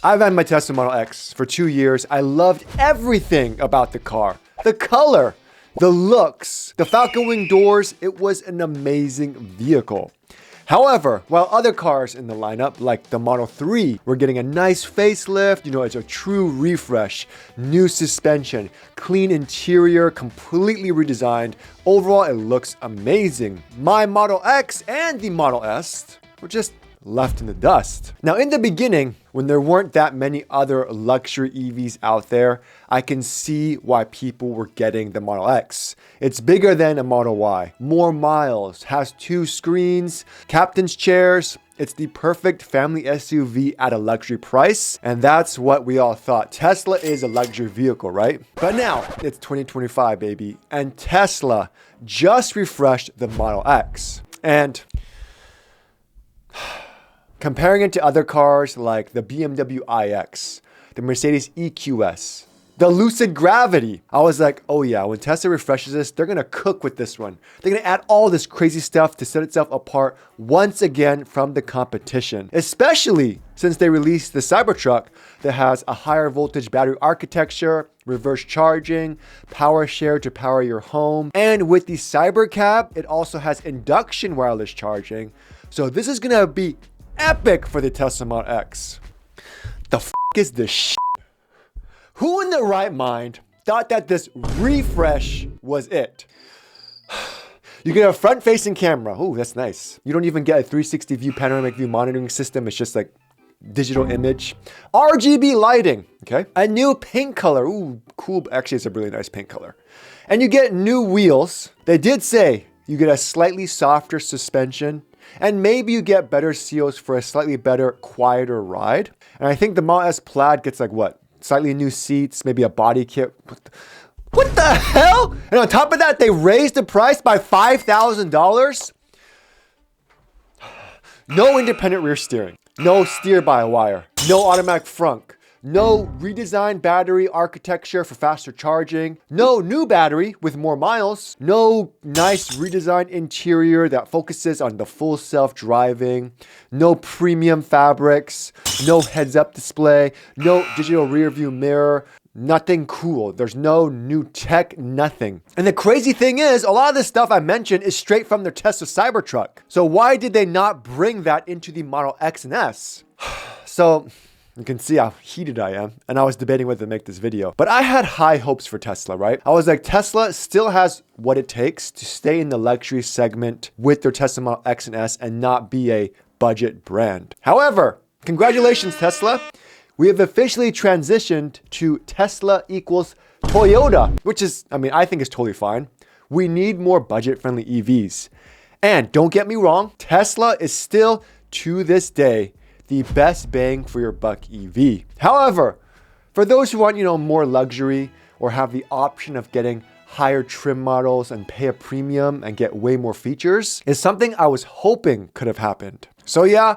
I've had my Tesla Model X for 2 years. I loved everything about the car. The color, the looks, the Falcon Wing doors. It was an amazing vehicle. However, while other cars in the lineup, like the Model 3, were getting a nice facelift, it's a true refresh, new suspension, clean interior, completely redesigned. Overall, it looks amazing. My Model X and the Model S were just left in the dust. Now, in the beginning, when there weren't that many other luxury EVs out there, I can see why people were getting the Model X. It's bigger than a Model Y, more miles, has 2 screens, captain's chairs. It's the perfect family SUV at a luxury price, and that's what we all thought. Tesla is a luxury vehicle, right? But now, it's 2025, baby, and Tesla just refreshed the Model X. And comparing it to other cars like the BMW iX, the Mercedes EQS, the Lucid Gravity, I was like, oh yeah, when Tesla refreshes this, they're gonna cook with this one. They're gonna add all this crazy stuff to set itself apart once again from the competition, especially since they released the Cybertruck that has a higher voltage battery architecture, reverse charging, power share to power your home. And with the Cybercab, it also has induction wireless charging. So this is gonna be epic for the Tesla Model X. The f is this shit? Who in their right mind thought that this refresh was it? You get a front-facing camera. Ooh, that's nice. You don't even get a 360 view panoramic view monitoring system. It's just like digital image. RGB lighting, okay? A new pink color. Ooh, cool. Actually, it's a really nice pink color. And you get new wheels. They did say you get a slightly softer suspension. And maybe you get better seals for a slightly better, quieter ride. And I think the Model S Plaid gets like what? Slightly new seats, maybe a body kit. What the hell? And on top of that, they raised the price by $5,000. No independent rear steering. No steer-by-wire. No automatic frunk. No redesigned battery architecture for faster charging. No new battery with more miles. No nice redesigned interior that focuses on the full self-driving. No premium fabrics. No heads-up display. No digital rear view mirror. Nothing cool. There's no new tech, nothing. And the crazy thing is, a lot of this stuff I mentioned is straight from their Tesla Cybertruck. So why did they not bring that into the Model X and S? So you can see how heated I am. And I was debating whether to make this video. But I had high hopes for Tesla, right? I was like, Tesla still has what it takes to stay in the luxury segment with their Tesla Model X and S and not be a budget brand. However, congratulations, Tesla. We have officially transitioned to Tesla equals Toyota, which is, I think is totally fine. We need more budget-friendly EVs. And don't get me wrong, Tesla is still, to this day, the best bang for your buck EV. However, for those who want, more luxury or have the option of getting higher trim models and pay a premium and get way more features, is something I was hoping could have happened. So yeah,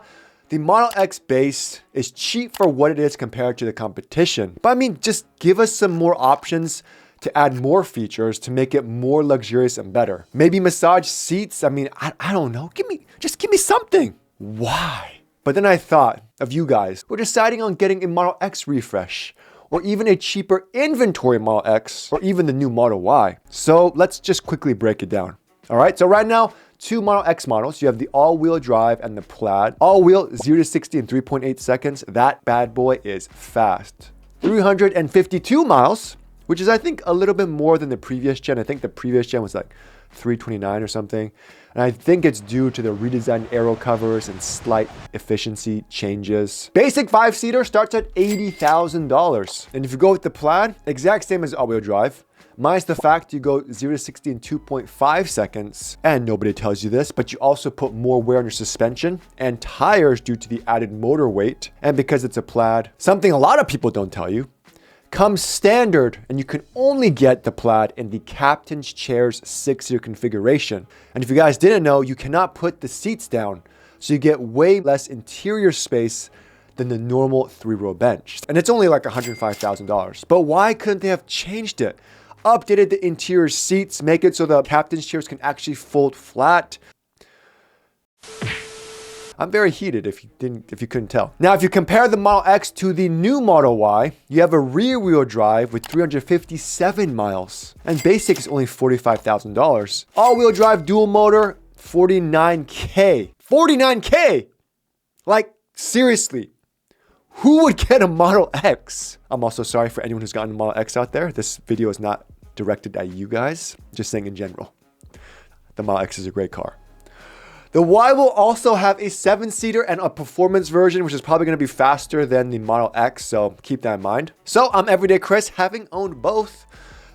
the Model X base is cheap for what it is compared to the competition. But just give us some more options to add more features to make it more luxurious and better. Maybe massage seats. I don't know. Give me something. Why? But then I thought of you guys. We're deciding on getting a Model X refresh, or even a cheaper inventory Model X, or even the new Model Y. So let's just quickly break it down. All right, so right now, 2 Model X models. You have the all-wheel drive and the Plaid. All-wheel, 0 to 60 in 3.8 seconds. That bad boy is fast. 352 miles, which is, I think, a little bit more than the previous gen. I think the previous gen was like 329 or something. And I think it's due to the redesigned aero covers and slight efficiency changes. Basic 5-seater starts at $80,000. And if you go with the Plaid, exact same as all-wheel drive, minus the fact you go 0 to 60 in 2.5 seconds. And nobody tells you this, but you also put more wear on your suspension and tires due to the added motor weight. And because it's a Plaid, something a lot of people don't tell you, comes standard, and you can only get the Plaid in the Captain's Chair's 6-seater configuration. And if you guys didn't know, you cannot put the seats down, so you get way less interior space than the normal 3-row bench. And it's only like $105,000. But why couldn't they have changed it? Updated the interior seats, make it so the Captain's chairs can actually fold flat. I'm very heated if you couldn't tell. Now, if you compare the Model X to the new Model Y, you have a rear wheel drive with 357 miles. And basic is only $45,000. All-wheel drive dual motor, $49K. $49K! Like, seriously. Who would get a Model X? I'm also sorry for anyone who's gotten a Model X out there. This video is not directed at you guys. Just saying in general. The Model X is a great car. The Y will also have a 7-seater and a performance version, which is probably going to be faster than the Model X, so keep that in mind. So I'm Everyday Chris, having owned both.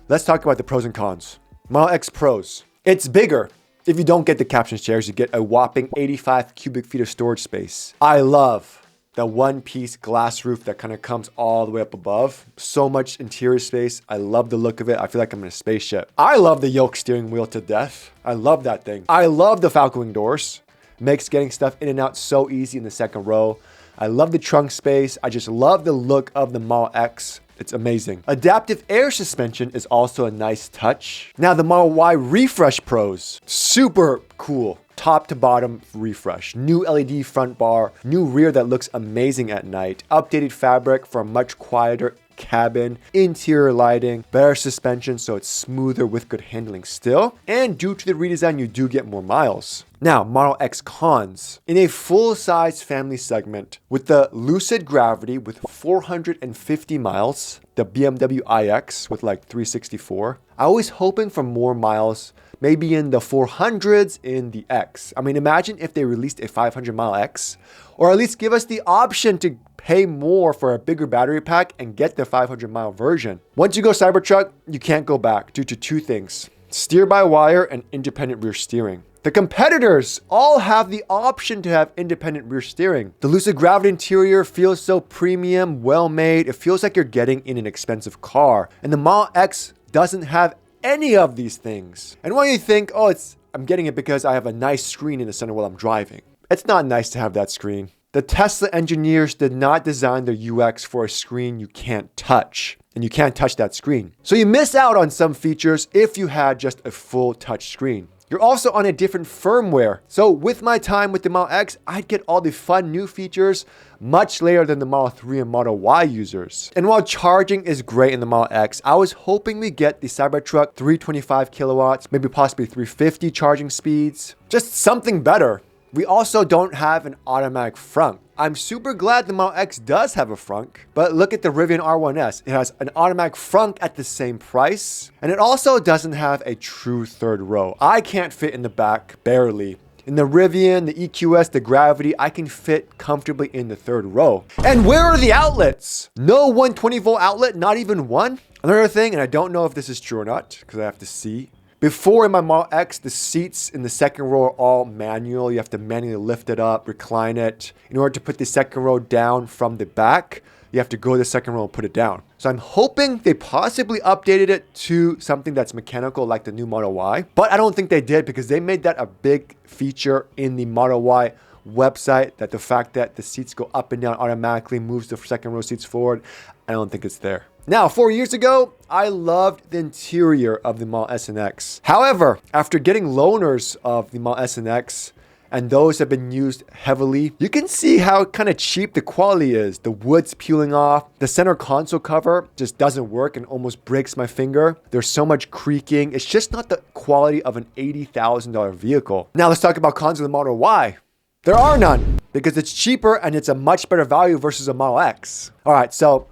Let's talk about the pros and cons. Model X pros. It's bigger. If you don't get the caption chairs, you get a whopping 85 cubic feet of storage space. I love the one-piece glass roof that kind of comes all the way up above. So much interior space. I love the look of it. I feel like I'm in a spaceship. I love the yoke steering wheel to death. I love that thing. I love the Falcon Wing doors. Makes getting stuff in and out so easy in the second row. I love the trunk space. I just love the look of the Model X. It's amazing. Adaptive air suspension is also a nice touch. Now the Model Y refresh pros. Super cool. Top to bottom refresh. New LED front bar. New rear that looks amazing at night. Updated fabric for a much quieter cabin. Interior lighting. Better suspension so it's smoother with good handling still. And due to the redesign, you do get more miles. Now, Model X cons. In a full-size family segment with the Lucid Gravity with 450 miles, the BMW iX with like 364, I was hoping for more miles, maybe in the 400s in the X. I mean, imagine if they released a 500-mile X, or at least give us the option to pay more for a bigger battery pack and get the 500-mile version. Once you go Cybertruck, you can't go back due to two things: steer-by-wire and independent rear steering. The competitors all have the option to have independent rear steering. The Lucid Gravity interior feels so premium, well-made. It feels like you're getting in an expensive car. And the Model X doesn't have any of these things. And when you think, oh, I'm getting it because I have a nice screen in the center while I'm driving. It's not nice to have that screen. The Tesla engineers did not design their UX for a screen you can't touch. And you can't touch that screen. So you miss out on some features if you had just a full touch screen. You're also on a different firmware. So with my time with the Model X, I'd get all the fun new features much later than the Model 3 and Model Y users. And while charging is great in the Model X, I was hoping we get the Cybertruck 325 kilowatts, maybe possibly 350 charging speeds. Just something better. We also don't have an automatic frunk. I'm super glad the Model X does have a frunk, but look at the Rivian R1S. It has an automatic frunk at the same price, and it also doesn't have a true third row. I can't fit in the back, barely. In the Rivian, the EQS, the Gravity, I can fit comfortably in the third row. And where are the outlets? No 120-volt outlet, not even one. Another thing, and I don't know if this is true or not, because I have to see. Before in my Model X, the seats in the second row are all manual. You have to manually lift it up, recline it. In order to put the second row down from the back, you have to go to the second row and put it down. So I'm hoping they possibly updated it to something that's mechanical like the new Model Y. But I don't think they did because they made that a big feature in the Model Y website, that the fact that the seats go up and down automatically moves the second row seats forward. I don't think it's there. Now, 4 years ago, I loved the interior of the Model S and X. However, after getting loaners of the Model S and X, and those have been used heavily, you can see how kind of cheap the quality is. The wood's peeling off. The center console cover just doesn't work and almost breaks my finger. There's so much creaking. It's just not the quality of an $80,000 vehicle. Now let's talk about cons of the Model Y. There are none because it's cheaper and it's a much better value versus a Model X. All right, so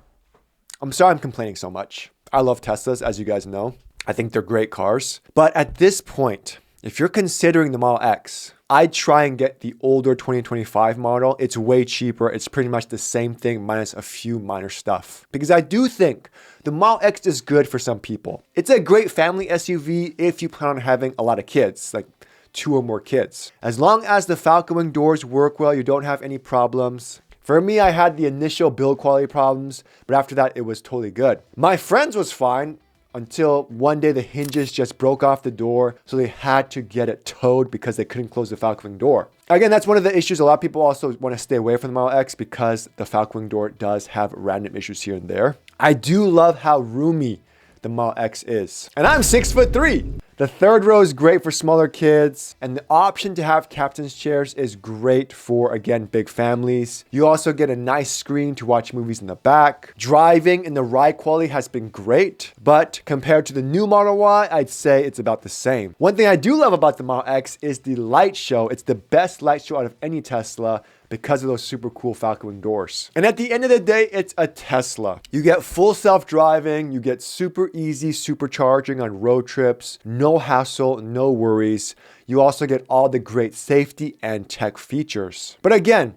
I'm sorry I'm complaining so much. I love Teslas, as you guys know. I think they're great cars. But at this point, if you're considering the Model X, I'd try and get the older 2025 model. It's way cheaper. It's pretty much the same thing minus a few minor stuff. Because I do think the Model X is good for some people. It's a great family SUV if you plan on having a lot of kids, like 2 or more kids. As long as the Falcon Wing doors work well, you don't have any problems. For me, I had the initial build quality problems, but after that, it was totally good. My friends was fine until one day the hinges just broke off the door, so they had to get it towed because they couldn't close the Falcon Wing door. Again, that's one of the issues. A lot of people also want to stay away from the Model X because the Falcon Wing door does have random issues here and there. I do love how roomy the Model X is. And I'm 6'3". The third row is great for smaller kids, and the option to have captain's chairs is great for, again, big families. You also get a nice screen to watch movies in the back. Driving and the ride quality has been great, but compared to the new Model Y, I'd say it's about the same. One thing I do love about the Model X is the light show. It's the best light show out of any Tesla, because of those super cool Falcon Wing doors. And at the end of the day, it's a Tesla. You get full self-driving, you get super easy supercharging on road trips, no hassle, no worries. You also get all the great safety and tech features. But again,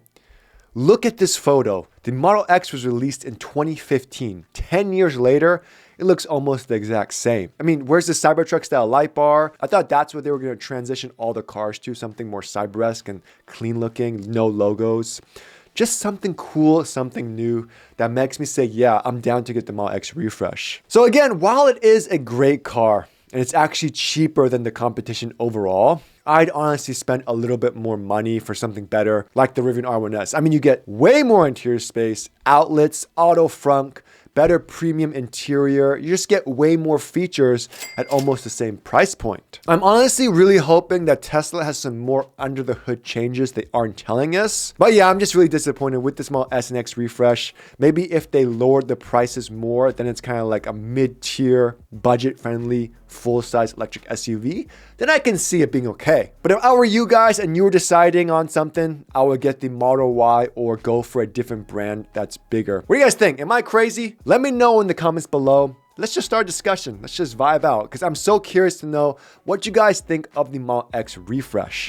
look at this photo. The Model X was released in 2015. 10 years later, it looks almost the exact same. I mean, where's the Cybertruck style light bar? I thought that's what they were going to transition all the cars to, something more Cyber-esque and clean looking, no logos. Just something cool, something new that makes me say, yeah, I'm down to get the Model X refresh. So again, while it is a great car, and it's actually cheaper than the competition overall, I'd honestly spend a little bit more money for something better, like the Rivian R1S. I mean, you get way more interior space, outlets, auto frunk, better premium interior. You just get way more features at almost the same price point. I'm honestly really hoping that Tesla has some more under the hood changes they aren't telling us. But yeah, I'm just really disappointed with this Model S and X refresh. Maybe if they lowered the prices more, then it's kind of like a mid-tier, budget-friendly, full-size electric SUV, then I can see it being okay. But if I were you guys and you were deciding on something, I would get the Model Y or go for a different brand that's bigger. What do you guys think? Am I crazy? Let me know in the comments below. Let's just start a discussion. Let's just vibe out, because I'm so curious to know what you guys think of the Model X refresh.